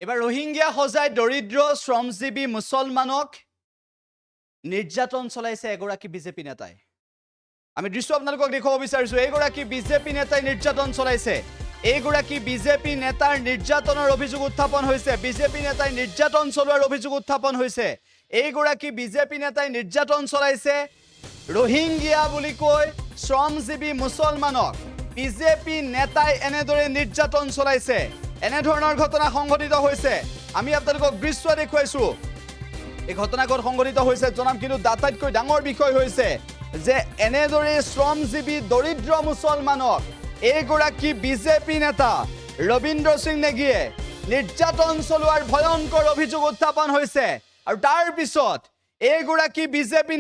এবাৰ ৰোহিঙ্গিয়া সজাই দৰিদ্ৰ শ্ৰমজীৱী মুছলমানক নিৰ্যাতন চলাইছে এগৰাকী বিজেপি নেতাই আমি দৃশ্য আপোনালোকক দেখুৱাব বিচাৰিছো এগৰাকী বিজেপি নেতাই নিৰ্যাতন চলাইছে এগৰাকী বিজেপি নেতাৰ নিৰ্যাতনৰ অভিযোগ উত্থাপন হৈছে বিজেপি নেতাই নিৰ্যাতন চলোৱাৰ অভিযোগ উত্থাপন হৈছে এগৰাকী বিজেপি নেতাই নিৰ্যাতন চলাইছে ৰোহিঙ্গিয়া বুলি কৈ শ্ৰমজীৱী মুছলমানক বিজেপি নেতাই এনেদৰে নিৰ্যাতন চলাইছে এনে ধৰণৰ ঘটনা সংঘটিত হৈছে আমি আপোনালোকক দৃশ্য দেখুৱাইছো এই ঘটনাগত সংঘটিত হৈছে জনাম কিন্তু দাতাইতকৈ ডাঙৰ বিষয় হৈছে যে এনেদৰে শ্ৰমজীৱী দৰিদ্ৰ মুছলমানক এগৰাকী বিজেপি নেতা ৰবীন্দ্ৰ সিং নেগিয়ে নিৰ্যাতন চলোৱাৰ ভয়ংকৰ অভিযোগ উত্থাপন হৈছে আৰু তাৰ পিছত এগৰাকী বিজেপি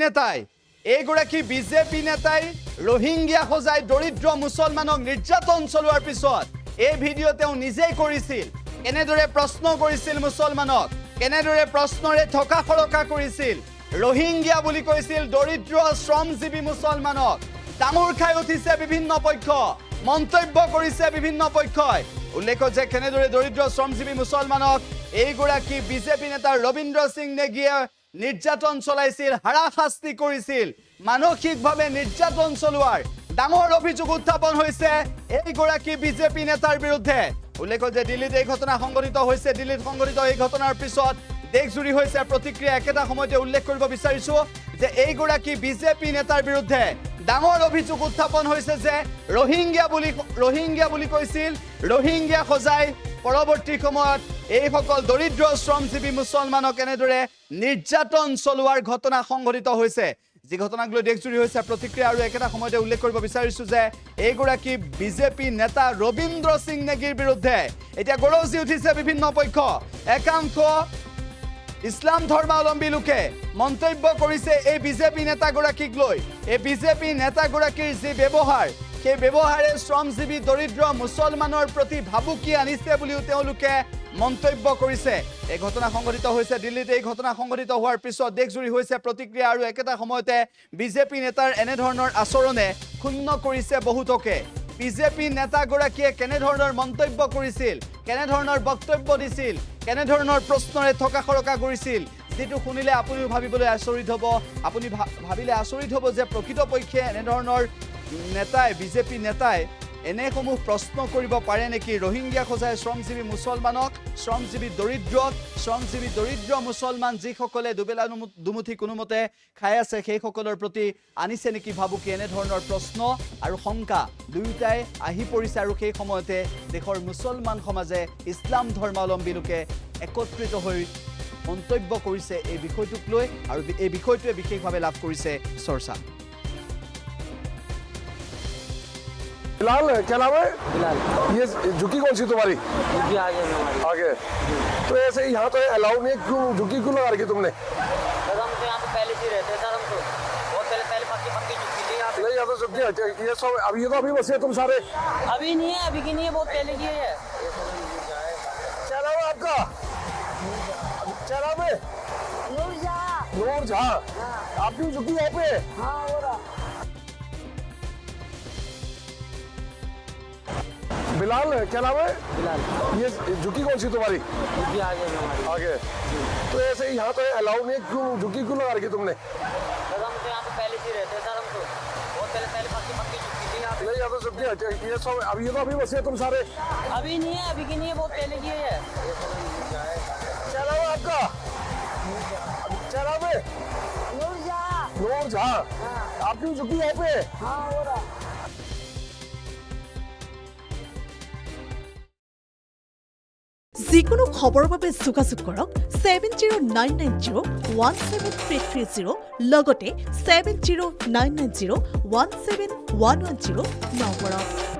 নেতাই ৰোহিঙ্গিয়া সজাই দৰিদ্ৰ মুছলমানক নিৰ্যাতন চলোৱাৰ পিছত এই ভিডিঅ' তেওঁ নিজেই কৰিছিল এনেদৰে প্ৰশ্ন কৰিছিল মুছলমানক কেনেদৰে প্ৰশ্নৰে থকা খৰকা কৰিছিল ৰোহিঙ্গিয়া বুলি কৈছিল দৰিদ্ৰ শ্ৰমজীৱী মুছলমানক ডাঙৰ খাই উঠিছে বিভিন্ন পক্ষ মন্তব্য কৰিছে বিভিন্ন পক্ষই উল্লেখ যে কেনেদৰে দৰিদ্ৰ শ্ৰমজীৱী মুছলমানক এইগৰাকী বিজেপি নেতা ৰবীন্দ্ৰ সিং নেগিয়ে নিৰ্যাতন চলাইছিল হাৰাশাস্তি কৰিছিল মানসিকভাৱে নিৰ্যাতন চলোৱাৰ ডাঙৰ অভিযোগ উত্থাপন হৈছে এইগৰাকী বিজেপি নেতাৰ বিৰুদ্ধে উল্লেখ যে দিল্লীত এই ঘটনা সংঘটিত হৈছে দিল্লীত সংঘটিত এই ঘটনাৰ পিছত দেশজুৰি হৈছে প্ৰতিক্ৰিয়া একেটা সময়তে উল্লেখ কৰিব বিচাৰিছো যে এইগৰাকী বিজেপি নেতাৰ বিৰুদ্ধে ডাঙৰ অভিযোগ উত্থাপন হৈছে যে ৰোহিঙ্গিয়া বুলি কৈছিল ৰোহিঙ্গিয়া সজাই পৰৱৰ্তী সময়ত এই সকল দৰিদ্ৰ শ্ৰমজীৱী মুছলমানক এনেদৰে নিৰ্যাতন চলোৱাৰ ঘটনা সংঘটিত হৈছে যি ঘটনাক লৈ দেশজুৰি হৈছে প্ৰতিক্ৰিয়া আৰু একেটা সময়তে উল্লেখ কৰিব বিচাৰিছো যে এইগৰাকী বিজেপি নেতা ৰবীন্দ্ৰ সিং নেগিৰ বিৰুদ্ধে এতিয়া গৰজি উঠিছে বিভিন্ন পক্ষ একাংশ ইছলাম ধৰ্মাৱলম্বী লোকে মন্তব্য কৰিছে এই বিজেপি নেতাগৰাকীক লৈ এই বিজেপি নেতাগৰাকীৰ যি ব্যৱহাৰ সেই ব্যৱহাৰে শ্ৰমজীৱী দৰিদ্ৰ মুছলমানৰ প্ৰতি ভাবুকি আনিছে বুলিও তেওঁলোকে মন্তব্য কৰিছে এই ঘটনা সংঘটিত হৈছে দিল্লীত এই ঘটনা সংঘটিত হোৱাৰ পিছত দেশজুৰি হৈছে প্ৰতিক্ৰিয়া আৰু একেটা সময়তে বিজেপি নেতাৰ এনে ধৰণৰ আচৰণে ক্ষুণ্ণ কৰিছে বহুতকে বিজেপি নেতাগৰাকীয়ে কেনে ধৰণৰ মন্তব্য কৰিছিল কেনে ধৰণৰ বক্তব্য দিছিল কেনে ধৰণৰ প্ৰশ্নৰে থকা খৰকা কৰিছিল যেটো শুনিলে আপুনিও ভাবিবলৈ আচৰিত হ'ব আপুনি ভাবিলে আচৰিত হ'ব যে প্ৰকৃতপক্ষে এনে ধৰণৰ নেতাই বিজেপি নেতাই এনেসমূহ প্ৰশ্ন কৰিব পাৰে নেকি ৰোহিঙ্গিয়া সজাই শ্ৰমজীৱী মুছলমানক শ্ৰমজীৱী দৰিদ্ৰ মুছলমান যিসকলে দুবেলা দুমুঠি কোনোমতে খাই আছে সেই সকলৰ প্ৰতি আনিছে নেকি ভাবুকি এনে ধৰণৰ প্ৰশ্ন আৰু শংকা দুয়োটাই আহি পৰিছে আৰু সেই সময়তে দেশৰ মুছলমান সমাজে ইছলাম ধৰ্মাৱলম্বী লোকে একত্ৰিত হৈ মন্তব্য কৰিছে এই বিষয়টোক লৈ আৰু এই বিষয়টোৱে বিশেষভাৱে লাভ কৰিছে চৰ্চা बिलाल क्या नाम है बिलाल ये झुकी कौन सी तुम्हारी झुकी आगे में हमारी आगे तो ऐसे यहाँ तो अलाउ नहीं है, क्यों झुकी क्यों लगा रखी तुमने सर हम तो यहाँ पे पहले से ही रहते हैं सर हम तो बहुत पहले पक्की झुकी थी यहाँ पे नहीं यहाँ तो झुकी ये सब अब ये तो अभी बसे तुम सारे अभी नहीं है अभी की नहीं है बहुत पहले की है क्या नाम है आपका क्या नाम है नूरजहां आपकी झुकी यहाँ पे हाँ हो रहा बिलाल क्या नाम है बिलाल ये झुकी कौन सी तुम्हारी झुकी आगे में हमारी आगे तो ऐसे यहाँ तो अलाउ नहीं है, क्यों झुकी क्यों लगा रखी तुमने सर हम तो यहाँ पे पहले से ही रहते हैं सर हम तो बहुत पहले पक्की झुकी थी यहाँ पे नहीं यहाँ तो झुकी ये सब अब ये तो अभी बसे तुम सारे अभी नहीं है अभी की नहीं है बहुत पहले की है क्या नाम है आपका क्या नाम है नूरजहां आपकी झुकी यहाँ पे हाँ हो रहा যিকোনো খবৰৰ বাবে যোগাযোগ কৰক 7099017330 লগতে 7099017110 নম্বৰত